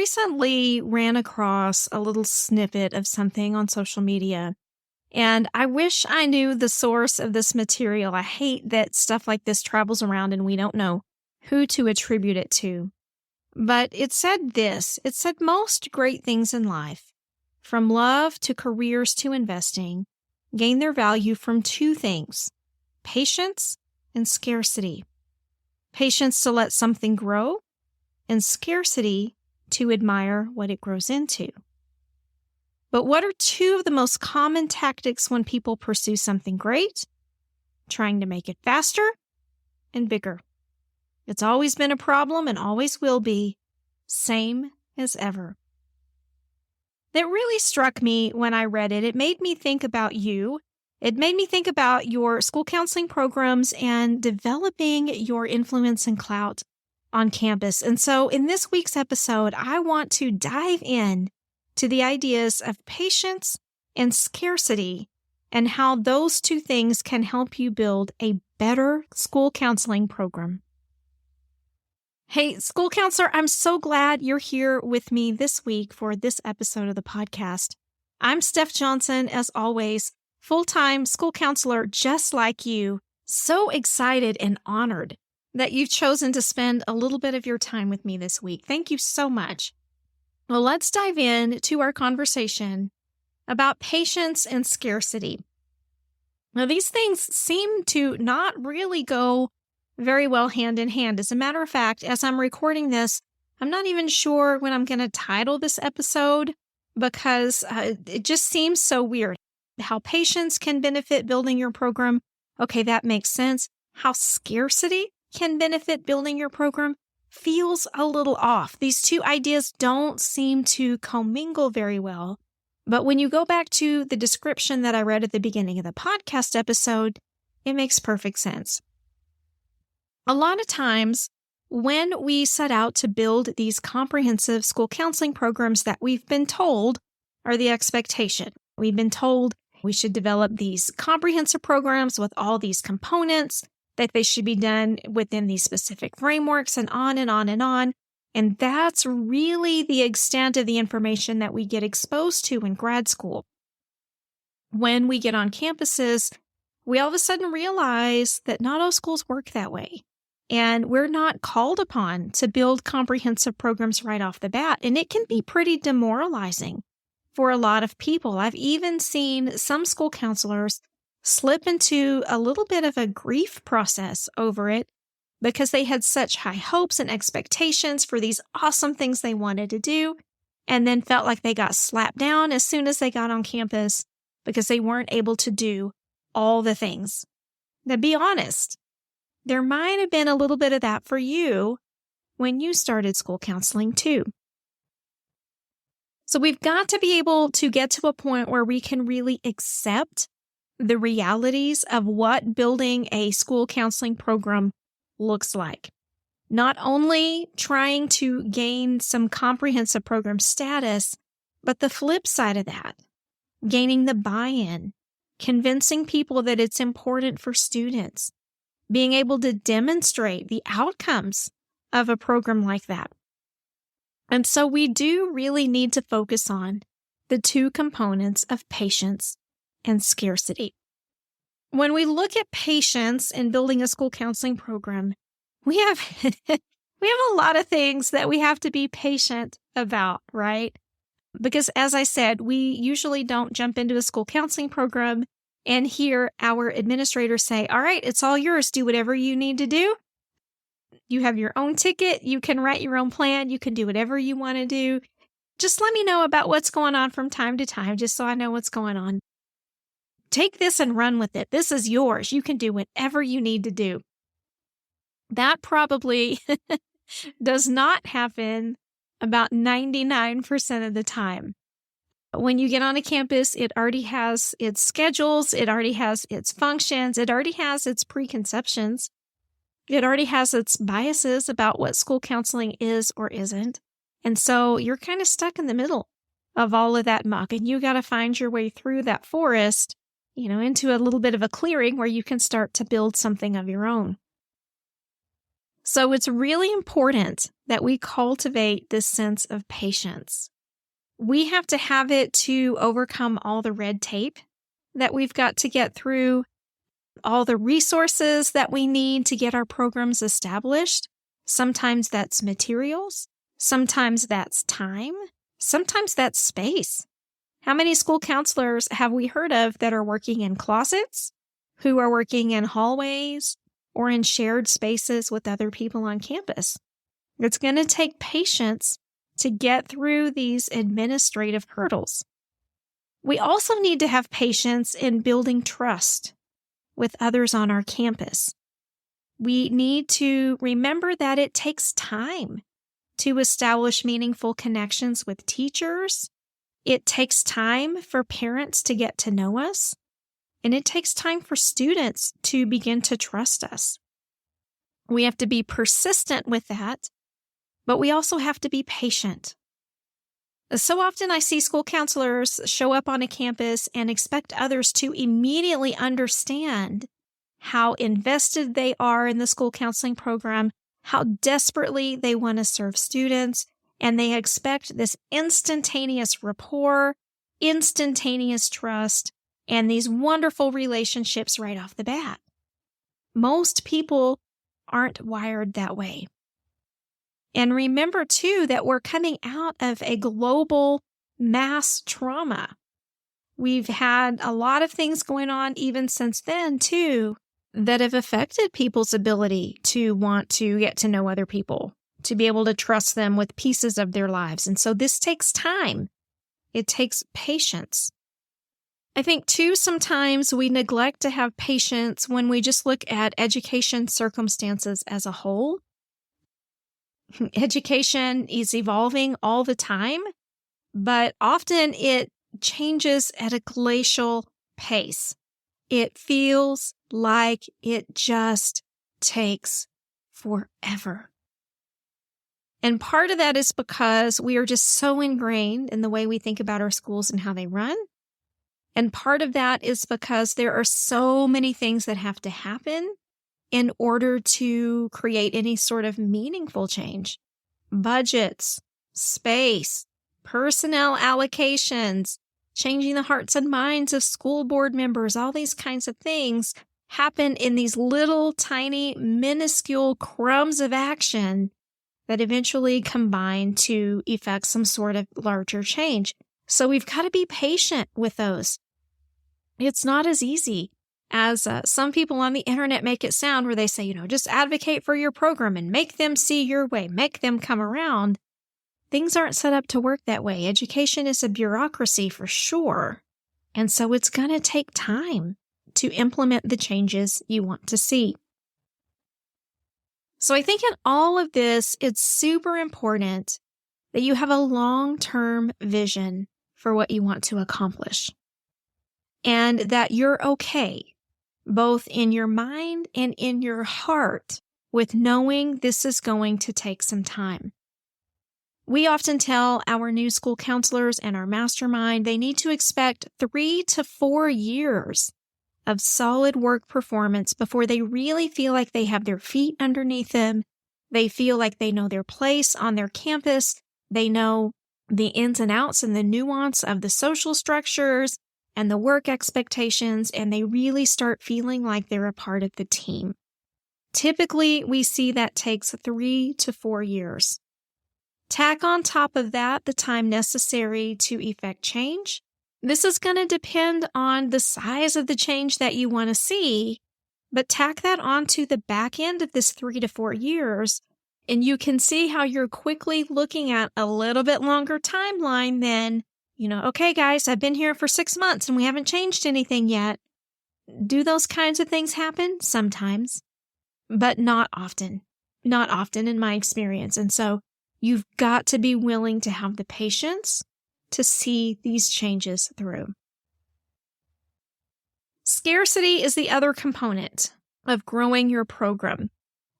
recently ran across a little snippet of something on social media, and I wish I knew the source of this material. I hate that stuff like this travels around and we don't know who to attribute it to. But it said this. It said most great things in life, from love to careers to investing, gain their value from two things: patience and scarcity. Patience to let something grow, and scarcity to admire what it grows into. But what are two of the most common tactics when people pursue something great? Trying to make it faster and bigger. It's always been a problem and always will be, same as ever. That really struck me when I read it. It made me think about you. It made me think about your school counseling programs and developing your influence and clout on campus. And so in this week's episode, I want to dive in to the ideas of patience and scarcity and how those two things can help you build a better school counseling program. Hey, school counselor, I'm so glad you're here with me this week for this episode of the podcast. I'm Steph Johnson, as always, full-time school counselor just like you. So excited and honored that you've chosen to spend a little bit of your time with me this week. Thank you so much. Well, let's dive in to our conversation about patience and scarcity. Now, these things seem to not really go very well hand in hand. As a matter of fact, as I'm recording this, I'm not even sure when I'm going to title this episode because it just seems so weird. How patience can benefit building your program. Okay, that makes sense. How scarcity can benefit building your program feels a little off. These two ideas don't seem to commingle very well. But when you go back to the description that I read at the beginning of the podcast episode, it makes perfect sense. A lot of times when we set out to build these comprehensive school counseling programs that we've been told are the expectation, we've been told we should develop these comprehensive programs with all these components, that they should be done within these specific frameworks and on and on and on. And that's really the extent of the information that we get exposed to in grad school. When we get on campuses, we all of a sudden realize that not all schools work that way. And we're not called upon to build comprehensive programs right off the bat. And it can be pretty demoralizing for a lot of people. I've even seen some school counselors slip into a little bit of a grief process over it because they had such high hopes and expectations for these awesome things they wanted to do, and then felt like they got slapped down as soon as they got on campus because they weren't able to do all the things. Now, be honest, there might have been a little bit of that for you when you started school counseling too. So we've got to be able to get to a point where we can really accept the realities of what building a school counseling program looks like. Not only trying to gain some comprehensive program status, but the flip side of that, gaining the buy-in, convincing people that it's important for students, being able to demonstrate the outcomes of a program like that. And so we do really need to focus on the two components of patience and scarcity. When we look at patience in building a school counseling program, we have a lot of things that we have to be patient about, right? Because as I said, we usually don't jump into a school counseling program and hear our administrators say, all right, it's all yours. Do whatever you need to do. You have your own ticket. You can write your own plan. You can do whatever you want to do. Just let me know about what's going on from time to time, just so I know what's going on. Take this and run with it. This is yours. You can do whatever you need to do. That probably does not happen about 99% of the time. When you get on a campus, it already has its schedules, it already has its functions, it already has its preconceptions, it already has its biases about what school counseling is or isn't. And so you're kind of stuck in the middle of all of that muck, and you got to find your way through that forest, into a little bit of a clearing where you can start to build something of your own. So it's really important that we cultivate this sense of patience. We have to have it to overcome all the red tape that we've got to get through, all the resources that we need to get our programs established. Sometimes that's materials. Sometimes that's time. Sometimes that's space. How many school counselors have we heard of that are working in closets, who are working in hallways, or in shared spaces with other people on campus? It's going to take patience to get through these administrative hurdles. We also need to have patience in building trust with others on our campus. We need to remember that it takes time to establish meaningful connections with teachers. It takes time for parents to get to know us, and it takes time for students to begin to trust us. We have to be persistent with that, but we also have to be patient. So often I see school counselors show up on a campus and expect others to immediately understand how invested they are in the school counseling program, how desperately they want to serve students, and they expect this instantaneous rapport, instantaneous trust, and these wonderful relationships right off the bat. Most people aren't wired that way. And remember, too, that we're coming out of a global mass trauma. We've had a lot of things going on even since then, too, that have affected people's ability to want to get to know other people, to be able to trust them with pieces of their lives. And so this takes time. It takes patience. I think, too, sometimes we neglect to have patience when we just look at education circumstances as a whole. Education is evolving all the time, but often it changes at a glacial pace. It feels like it just takes forever. And part of that is because we are just so ingrained in the way we think about our schools and how they run. And part of that is because there are so many things that have to happen in order to create any sort of meaningful change. Budgets, space, personnel allocations, changing the hearts and minds of school board members, all these kinds of things happen in these little tiny minuscule crumbs of action that eventually combine to effect some sort of larger change. So we've got to be patient with those. It's not as easy as some people on the internet make it sound, where they say, just advocate for your program and make them see your way, make them come around. Things aren't set up to work that way. Education is a bureaucracy for sure. And so it's going to take time to implement the changes you want to see. So I think in all of this, it's super important that you have a long-term vision for what you want to accomplish, and that you're okay, both in your mind and in your heart, with knowing this is going to take some time. We often tell our new school counselors and our mastermind they need to expect 3 to 4 years of solid work performance before they really feel like they have their feet underneath them. They feel like they know their place on their campus. They know the ins and outs and the nuance of the social structures and the work expectations, and they really start feeling like they're a part of the team. Typically, we see that takes 3 to 4 years. Tack on top of that the time necessary to effect change. This is going to depend on the size of the change that you want to see, but tack that onto the back end of this 3 to 4 years, and you can see how you're quickly looking at a little bit longer timeline than, okay, guys, I've been here for 6 months and we haven't changed anything yet. Do those kinds of things happen? Sometimes, but not often. Not often in my experience. And so you've got to be willing to have the patience to see these changes through. Scarcity is the other component of growing your program.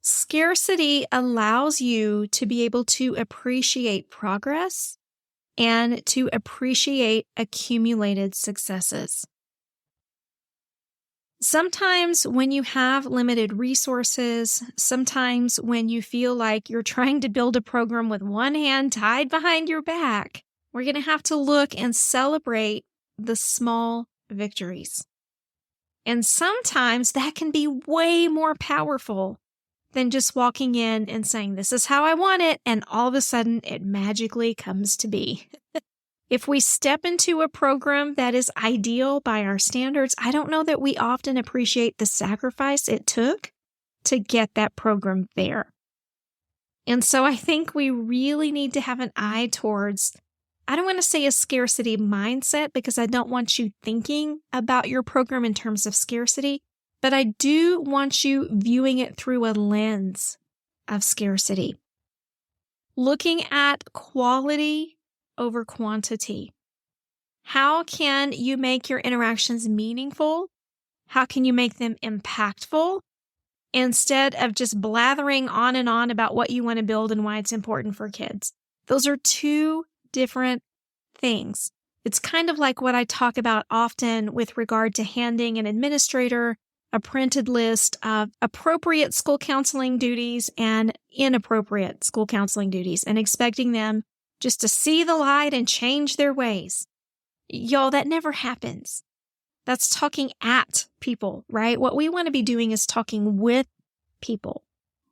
Scarcity allows you to be able to appreciate progress and to appreciate accumulated successes. Sometimes when you have limited resources, sometimes when you feel like you're trying to build a program with one hand tied behind your back, we're going to have to look and celebrate the small victories. And sometimes that can be way more powerful than just walking in and saying, this is how I want it, and all of a sudden it magically comes to be. If we step into a program that is ideal by our standards, I don't know that we often appreciate the sacrifice it took to get that program there. And so I think we really need to have an eye towards, I don't want to say a scarcity mindset because I don't want you thinking about your program in terms of scarcity, but I do want you viewing it through a lens of scarcity. Looking at quality over quantity. How can you make your interactions meaningful? How can you make them impactful instead of just blathering on and on about what you want to build and why it's important for kids? Those are two different things. It's kind of like what I talk about often with regard to handing an administrator a printed list of appropriate school counseling duties and inappropriate school counseling duties and expecting them just to see the light and change their ways. Y'all, that never happens. That's talking at people, right? What we want to be doing is talking with people.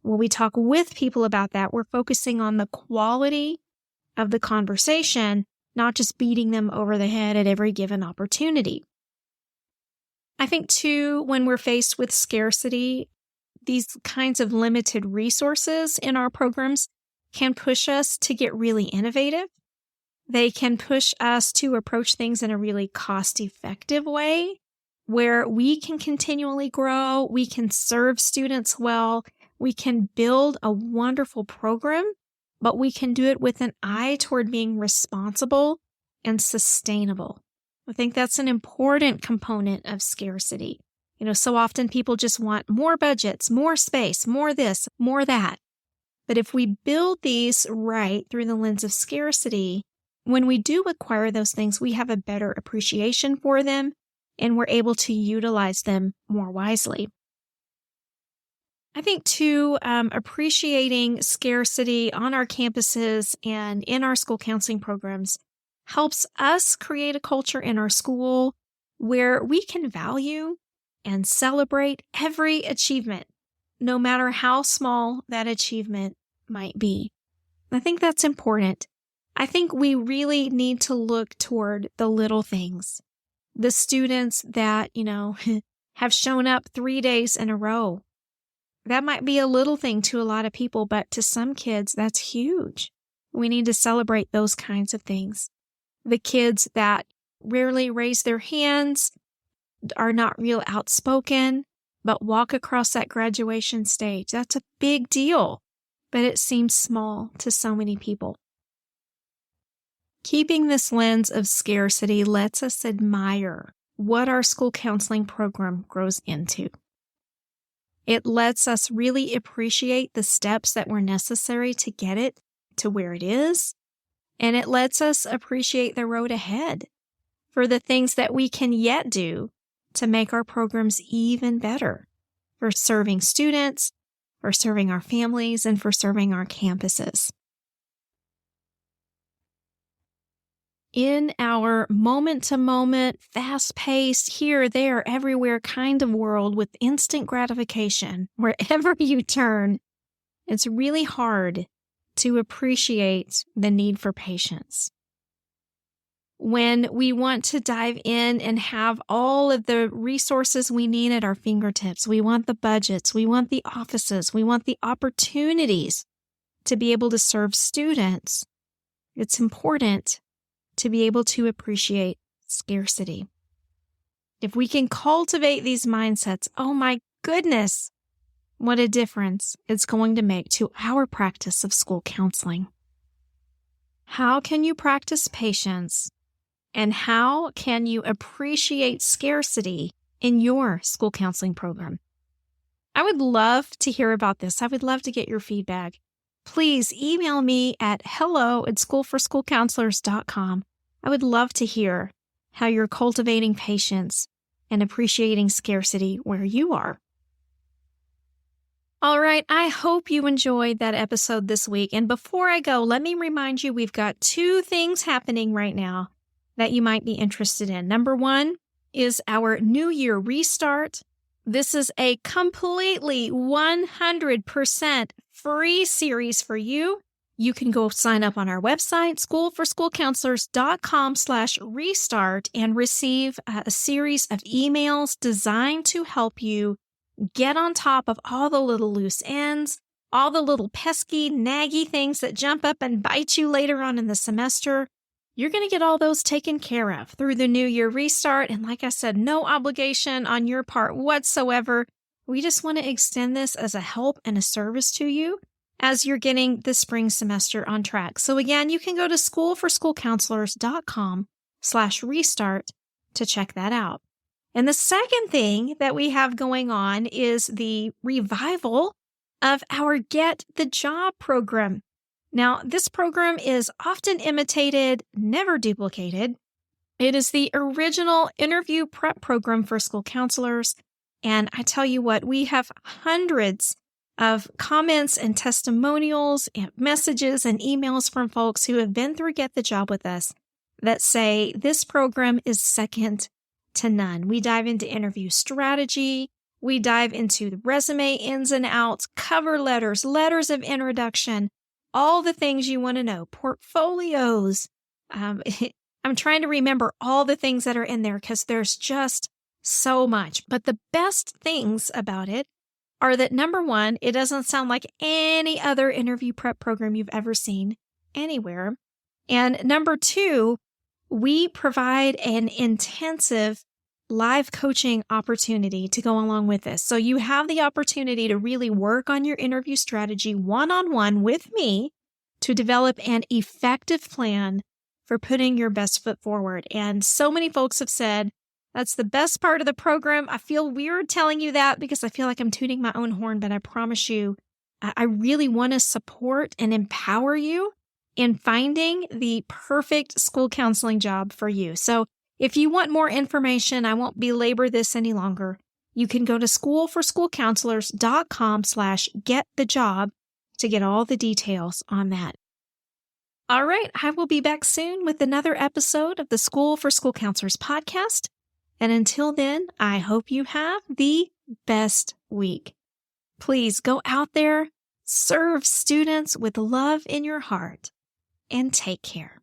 When we talk with people about that, we're focusing on the quality of the conversation, not just beating them over the head at every given opportunity. I think, too, when we're faced with scarcity, these kinds of limited resources in our programs can push us to get really innovative. They can push us to approach things in a really cost-effective way where we can continually grow, we can serve students well, we can build a wonderful program, but we can do it with an eye toward being responsible and sustainable. I think that's an important component of scarcity. So often people just want more budgets, more space, more this, more that. But if we build these right through the lens of scarcity, when we do acquire those things, we have a better appreciation for them and we're able to utilize them more wisely. I think, too, appreciating scarcity on our campuses and in our school counseling programs helps us create a culture in our school where we can value and celebrate every achievement, no matter how small that achievement might be. I think that's important. I think we really need to look toward the little things. The students that, have shown up 3 days in a row. That might be a little thing to a lot of people, but to some kids, that's huge. We need to celebrate those kinds of things. The kids that rarely raise their hands, are not real outspoken, but walk across that graduation stage. That's a big deal, but it seems small to so many people. Keeping this lens of scarcity lets us admire what our school counseling program grows into. It lets us really appreciate the steps that were necessary to get it to where it is, and it lets us appreciate the road ahead for the things that we can yet do to make our programs even better for serving students, for serving our families, and for serving our campuses. In our moment-to-moment, fast-paced, here, there, everywhere kind of world with instant gratification, wherever you turn, it's really hard to appreciate the need for patience. When we want to dive in and have all of the resources we need at our fingertips, we want the budgets, we want the offices, we want the opportunities to be able to serve students, it's important to be able to appreciate scarcity. If we can cultivate these mindsets, oh my goodness, what a difference it's going to make to our practice of school counseling. How can you practice patience, and how can you appreciate scarcity in your school counseling program? I would love to hear about this. I would love to get your feedback. Please email me at hello@schoolforschoolcounselors.com. I would love to hear how you're cultivating patience and appreciating scarcity where you are. All right, I hope you enjoyed that episode this week. And before I go, let me remind you we've got 2 things happening right now that you might be interested in. Number 1 is our New Year Restart. This is a completely 100% free series for you. You can go sign up on our website, schoolforschoolcounselors.com/restart, and receive a series of emails designed to help you get on top of all the little loose ends, all the little pesky, naggy things that jump up and bite you later on in the semester. You're going to get all those taken care of through the New Year Restart. And like I said, no obligation on your part whatsoever. We just want to extend this as a help and a service to you as you're getting the spring semester on track. So again, you can go to schoolforschoolcounselors.com/restart to check that out. And the second thing that we have going on is the revival of our Get the Job program. Now, this program is often imitated, never duplicated. It is the original interview prep program for school counselors. And I tell you what, we have hundreds of comments and testimonials and messages and emails from folks who have been through Get the Job with us that say this program is second to none. We dive into interview strategy. We dive into the resume ins and outs, cover letters, letters of introduction, all the things you want to know, portfolios. I'm trying to remember all the things that are in there because there's just so much. But the best things about it are that, number 1, it doesn't sound like any other interview prep program you've ever seen anywhere. And number 2, we provide an intensive live coaching opportunity to go along with this. So you have the opportunity to really work on your interview strategy one-on-one with me to develop an effective plan for putting your best foot forward. And so many folks have said, that's the best part of the program. I feel weird telling you that because I feel like I'm tooting my own horn, but I promise you, I really want to support and empower you in finding the perfect school counseling job for you. So if you want more information, I won't belabor this any longer. You can go to schoolforschoolcounselors.com/getthejob to get all the details on that. All right, I will be back soon with another episode of the School for School Counselors podcast. And until then, I hope you have the best week. Please go out there, serve students with love in your heart, and take care.